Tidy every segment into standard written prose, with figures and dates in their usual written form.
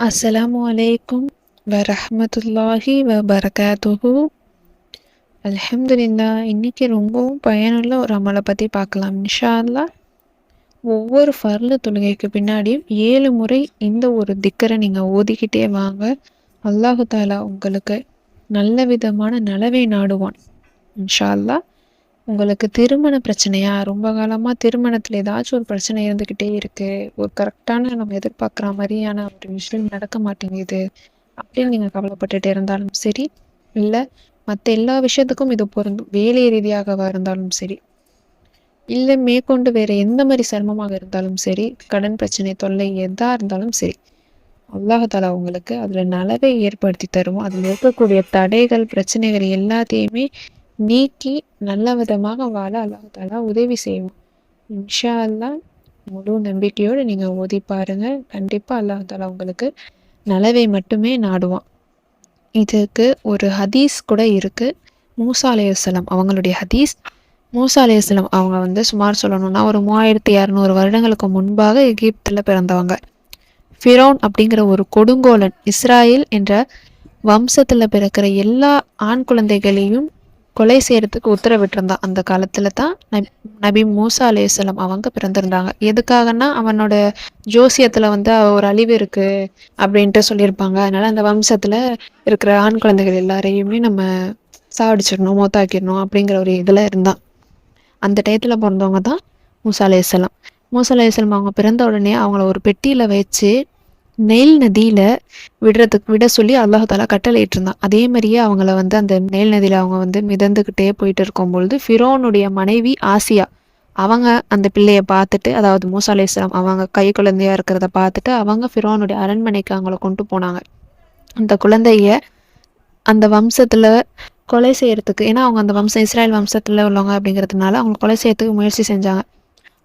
அஸ்ஸலாமு அலைக்கும் வரஹ்மத்துல்லாஹி வபரகாத்துஹு. அல்ஹம்துலில்லாஹ். இன்னைக்கு ரொம்பவும் பயனுள்ள ஒரு அமலை பற்றி பார்க்கலாம் இன்ஷா அல்லாஹ். ஒவ்வொரு ஃபர்லு தொழுகைக்கு பின்னாடியும் 7 முறை இந்த ஒரு திக்கரை நீங்கள் ஓதிக்கிட்டே வாங்க. அல்லாஹு தாலா உங்களுக்கு நல்ல விதமான நலவை நாடுவான் இன்ஷா அல்லாஹ். உங்களுக்கு திருமண பிரச்சனையா, ரொம்ப காலமாக திருமணத்தில் ஏதாச்சும் ஒரு பிரச்சனை இருந்துக்கிட்டே இருக்குது, ஒரு கரெக்டான நம்ம எதிர்பார்க்குற மாதிரியான ஒரு விஷயம் நடக்க மாட்டேங்குது அப்படின்னு நீங்கள் கவலைப்பட்டுட்டு இருந்தாலும் சரி, இல்லை மற்ற எல்லா விஷயத்துக்கும் இது பொருந்தும், வேலை ரீதியாகவா இருந்தாலும் சரி, இல்லை மேற்கொண்டு வேறு எந்த மாதிரி சிரமமாக இருந்தாலும் சரி, கடன் பிரச்சனை தொல்லை எதாக இருந்தாலும் சரி, அல்லாஹாலா உங்களுக்கு அதில் நலவை ஏற்படுத்தி தருவோம். அதில் இருக்கக்கூடிய தடைகள் பிரச்சனைகள் எல்லாத்தையுமே நீக்கி நல்ல விதமாக வாழ அல்லாஹாலா உதவி செய்வோம் இன்ஷா அல்லாஹ். முழு நம்பிக்கையோடு நீங்கள் ஓதி பாருங்கள். கண்டிப்பாக அல்லாஹாலா உங்களுக்கு நலவை மட்டுமே நாடுவான். இதுக்கு ஒரு ஹதீஸ் கூட இருக்குது. மூசா அலைஹிஸ்ஸலாம் அவங்களுடைய ஹதீஸ். மூசா அலைஹிஸ்ஸலாம் அவங்க சுமார் சொல்லணும்னா ஒரு 3200 வருடங்களுக்கு முன்பாக எகிப்தில் பிறந்தவங்க. ஃபிரௌன் அப்படிங்கிற ஒரு கொடுங்கோலன் இஸ்ராயேல் என்ற வம்சத்தில் பிறக்கிற எல்லா ஆண் குழந்தைகளையும் கொலை செய்யறதுக்கு உத்தரவிட்டிருந்தான். அந்த காலத்துல தான் நபி மூசா அலைஹிஸ்ஸலாம் அவங்க பிறந்திருந்தாங்க. எதுக்காகன்னா அவனோட ஜோசியத்துல ஒரு அழிவு இருக்கு அப்படின்ட்டு சொல்லியிருப்பாங்க. அதனால அந்த வம்சத்துல இருக்கிற ஆண் குழந்தைகள் எல்லாரையுமே நம்ம சாவடிச்சிடணும், மௌத்தாக்கிடணும் அப்படிங்கிற ஒரு இதுல இருந்தான். அந்த டயத்துல பிறந்தவங்க தான் மூசா அலைஹிஸ்ஸலாம். மூசா அலைஹிஸ்ஸலாம் அவங்க பிறந்த உடனே அவங்கள ஒரு பெட்டியில வச்சு நெயில் நதியில விட சொல்லி அல்லாஹாலா கட்டளையிட்டு இருந்தான். அதே மாதிரியே அவங்கள அந்த நெயில் நதியில அவங்க மிதந்துக்கிட்டே போயிட்டு இருக்கும்பொழுது ஃபிரௌனுடைய மனைவி ஆசியா அவங்க அந்த பிள்ளைய பார்த்துட்டு, அதாவது மூசா அலைஹிஸ்ஸலாம் அவங்க கை குழந்தையா இருக்கிறத பார்த்துட்டு அவங்க ஃபிரௌனுடைய அரண்மனைக்கு அவங்கள கொண்டு போனாங்க. அந்த குழந்தைய அந்த வம்சத்துல கொலை செய்யறதுக்கு, ஏன்னா அவங்க அந்த வம்சம் இஸ்ராயல் வம்சத்துல உள்ளவங்க அப்படிங்கிறதுனால அவங்க கொலை செய்யறதுக்கு முயற்சி செஞ்சாங்க.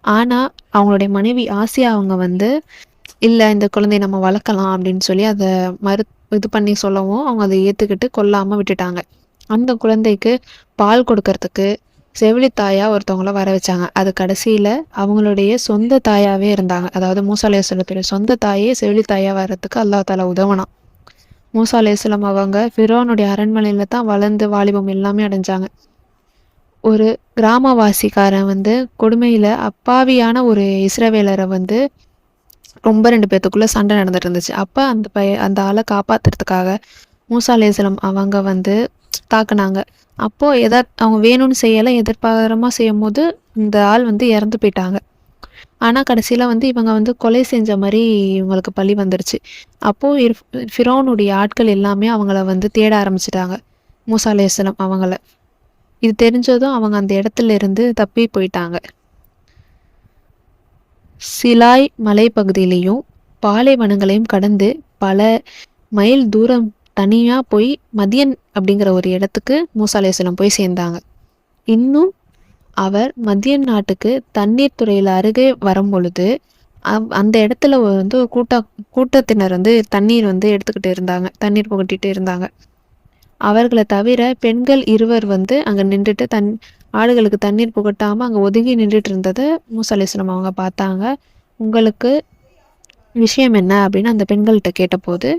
ஆனா அவங்களுடைய மனைவி ஆசியா அவங்க இல்லை இந்த குழந்தைய நம்ம வளர்க்கலாம் அப்படின்னு சொல்லி அதை இது பண்ணி சொல்லவும் அவங்க அதை ஏற்றுக்கிட்டு கொல்லாமல் விட்டுட்டாங்க. அந்த குழந்தைக்கு பால் கொடுக்கறதுக்கு செவிலித்தாயா ஒருத்தவங்கள வர வச்சாங்க. அது கடைசியில் அவங்களுடைய சொந்த தாயாகவே இருந்தாங்க. அதாவது மூசா அலைஹிஸ்ஸலாத்துடைய சொந்த தாயே செவிலித்தாயா வர்றதுக்கு அல்லாஹ் தாலா உதவனான். மூசா அலைஹிஸ்ஸலாம் அவங்க ஃபிரௌனுடைய அரண்மனையில தான் வளர்ந்து வாலிபம் எல்லாமே அடைஞ்சாங்க. ஒரு கிராமவாசிக்காரன் கொடுமையில அப்பாவியான ஒரு இஸ்ரவேலரை ரொம்ப 2 பேத்துக்குள்ள சண்டை நடந்துட்டு இருந்துச்சு. அப்போ அந்த ஆளை காப்பாத்துறதுக்காக மூசா அலைஹிஸ்ஸலாம் அவங்க தாக்குனாங்க. அப்போ அவங்க வேணும்னு செய்யலை, எதிர்பாரமாக செய்யும் போது இந்த ஆள் இறந்து போயிட்டாங்க. ஆனால் கடைசியில் இவங்க கொலை செஞ்ச மாதிரி இவங்களுக்கு பழி வந்துருச்சு. அப்போது ஃபிரௌனுடைய ஆட்கள் எல்லாமே அவங்கள தேட ஆரம்பிச்சிட்டாங்க மூசா அலைஹிஸ்ஸலாம் அவங்கள. இது தெரிஞ்சதும் அவங்க அந்த இடத்துல இருந்து தப்பி போயிட்டாங்க. சிலாய் மலைப்பகுதியிலையும் பாலைவனங்களையும் கடந்து பல மைல் தூரம் தனியாக போய் மதியன் அப்படிங்கிற ஒரு இடத்துக்கு மூசா அலைஹிஸ்ஸலாம் போய் சேர்ந்தாங்க. இன்னும் அவர் மதியன் நாட்டுக்கு தண்ணீர் துறையில் அருகே வரும் பொழுது அந்த இடத்துல ஒரு கூட்டத்தினர் தண்ணீர் எடுத்துக்கிட்டு இருந்தாங்க, தண்ணீர் புகட்டிட்டு இருந்தாங்க. அவர்களை தவிர பெண்கள் இருவர் அங்கே நின்றுட்டு ஆடுகளுக்கு தண்ணீர் புகட்டாமல் அங்கே ஒதுங்கி நின்றுட்டு இருந்ததை மூசா அலைஹிஸ்ஸலாம் அவங்க பார்த்தாங்க. உங்களுக்கு விஷயம் என்ன அப்படின்னு அந்த பெண்கள்கிட்ட கேட்டபோது,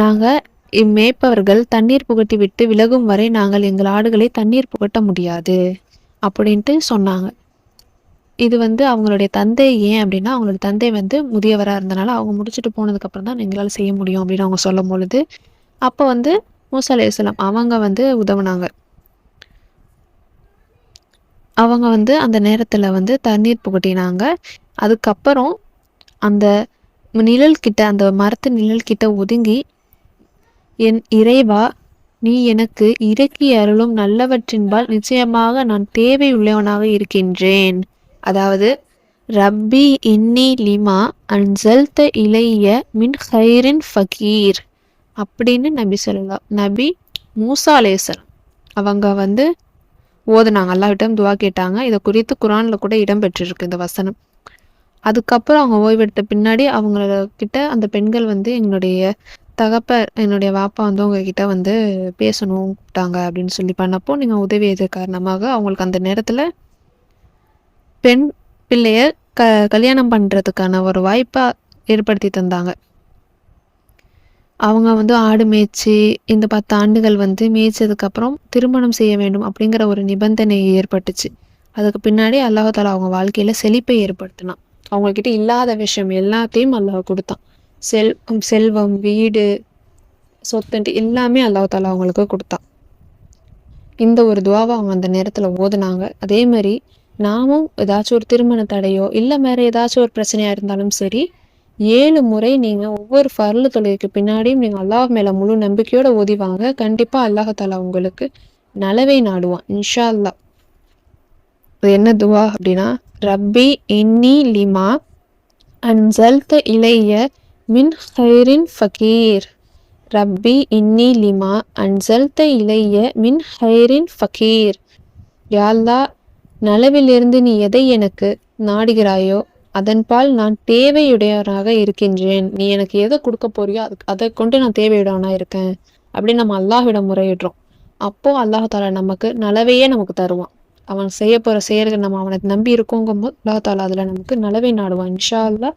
நாங்கள் இம்மேய்ப்பவர்கள் தண்ணீர் புகட்டி விட்டு விலகும் வரை நாங்கள் எங்கள் ஆடுகளை தண்ணீர் புகட்ட முடியாது அப்படின்ட்டு சொன்னாங்க. இது அவங்களுடைய தந்தை, ஏன் அப்படின்னா அவங்களுடைய தந்தை முதியவராக இருந்தனால அவங்க முடிச்சுட்டு போனதுக்கப்புறம் தான் எங்களால் செய்ய முடியும் அப்படின்னு அவங்க சொல்லும் பொழுது அப்போ மூசா அலைஹிஸ்ஸலாம் அவங்க உதவுனாங்க. அவங்க அந்த நேரத்தில் தண்ணீர் புகட்டினாங்க. அதுக்கப்புறம் அந்த நிழல் கிட்ட, அந்த மரத்து நிழல் கிட்ட ஒதுங்கி, என் இறைவா, நீ எனக்கு இறக்கி அருளும் நல்லவற்றின்பால் நிச்சயமாக நான் தேவையுள்ளவனாக இருக்கின்றேன். அதாவது ரப்பி இன்னி லிமா அன்சல்த இலைய மின் ஹைரின் ஃபகீர் அப்படின்னு நபி மூசா அலைஹிஸ்ஸலாம் அவங்க ஓதுனாங்க, அல்லாஹ்விடம் துவா கேட்டாங்க. இதை குறித்து குரானில் கூட இடம்பெற்றிருக்கு இந்த வசனம். அதுக்கப்புறம் அவங்க ஓய்வெடுத்த பின்னாடி அவங்கக்கிட்ட அந்த பெண்கள் என்னுடைய வாப்பா உங்ககிட்ட பேசணும் கூப்பிட்டாங்க அப்படின்னு சொல்லி பண்ணப்போ நீங்கள் உதவியது காரணமாக அவங்களுக்கு அந்த நேரத்தில் பெண் பிள்ளைய கல்யாணம் பண்ணுறதுக்கான ஒரு வாய்ப்பை ஏற்படுத்தி தந்தாங்க. அவங்க வந்து ஆடு மேய்ச்சி இந்த 10 ஆண்டுகள் வந்து மேய்ச்சதுக்கப்புறம் திருமணம் செய்ய வேண்டும் அப்படிங்கிற ஒரு நிபந்தனை ஏற்பட்டுச்சு. அதுக்கு பின்னாடி அல்லாஹ் தாலா அவங்க வாழ்க்கையில செழிப்பை ஏற்படுத்தினான். அவங்கக்கிட்ட இல்லாத விஷயம் எல்லாத்தையும் அல்லாஹ் குடுத்தான். செல்வம், வீடு, சொத்துன்ட்டு எல்லாமே அல்லாஹ் தாலா அவங்களுக்கு குடுத்தான். இந்த ஒரு துவாவ அவங்க அந்த நேரத்துல ஓதுனாங்க. அதே மாரி நாமும் ஏதாச்சும் ஒரு திருமண தடையோ, இல்ல வேற ஏதாச்சும் ஒரு பிரச்சனையா இருந்தாலும் சரி, 7 முறை நீங்க ஒவ்வொரு ஃபர்லு தொழுகைக்கு பின்னாடியும் நீங்க அல்லாஹ் மேல முழு நம்பிக்கையோட ஓதி வாங்க. கண்டிப்பா அல்லாஹ் தஆலா உங்களுக்கு நலவை நாடுவான். இன்ஷா அல்லாஹ். அது என்ன துவா அப்படின்னா, ரப்பி இன்னி லிமா அன்சல்த இலைய மின் ஹைரின் ஃபகீர். ரப்பி இன்னி லிமா அன்சல்த இலைய மின் ஹைரின் ஃபகீர். யா அல்லாஹ், நலவிலிருந்து நீ எதை எனக்கு நாடுகிறாயோ அதன்பால் நான் தேவையுடையவனாக இருக்கின்றேன். நீ எனக்கு எதை கொடுக்க போறியோ அதை கொண்டு நான் தேவையுடையவனா இருக்கேன் அப்படின்னு நம்ம அல்லாஹ்விடம் முறையிடுறோம். அப்போ அல்லாஹ் தாலா நமக்கு நலவையே நமக்கு தருவான். அவன் செய்ய போற செயல்கள் நம்ம அவனை நம்பி இருக்கோங்கும் போது அல்லாஹ் தாலா அதுல நமக்கு நலவை நாடுவான். இன்ஷா அல்லாஹ்.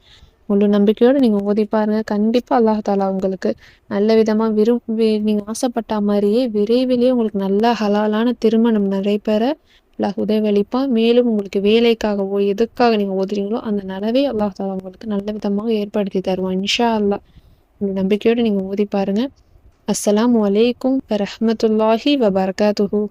முழு நம்பிக்கையோடு நீங்க ஓதி பாருங்க. கண்டிப்பா அல்லாஹ் தாலா உங்களுக்கு நல்ல விதமா விரும்பி நீங்க ஆசைப்பட்ட மாதிரியே விரைவிலேயே உங்களுக்கு நல்ல ஹலாலான திருமணம் நடைபெற அல்லாஹ் உதவி அளிப்பான். மேலும் உங்களுக்கு வேலைக்காகவோ எதுக்காக நீங்க ஓதுறீங்களோ அந்த நலவை அல்லாஹ் தாலா உங்களுக்கு நல்ல விதமாக ஏற்படுத்தி தருவான். இன்ஷா அல்லாஹ். இந்த நம்பிக்கையோடு நீங்க ஓதி பாருங்க. அஸ்ஸலாமு அலைக்கும் வரஹ்மத்துல்லாஹி வபரகாத்துஹு.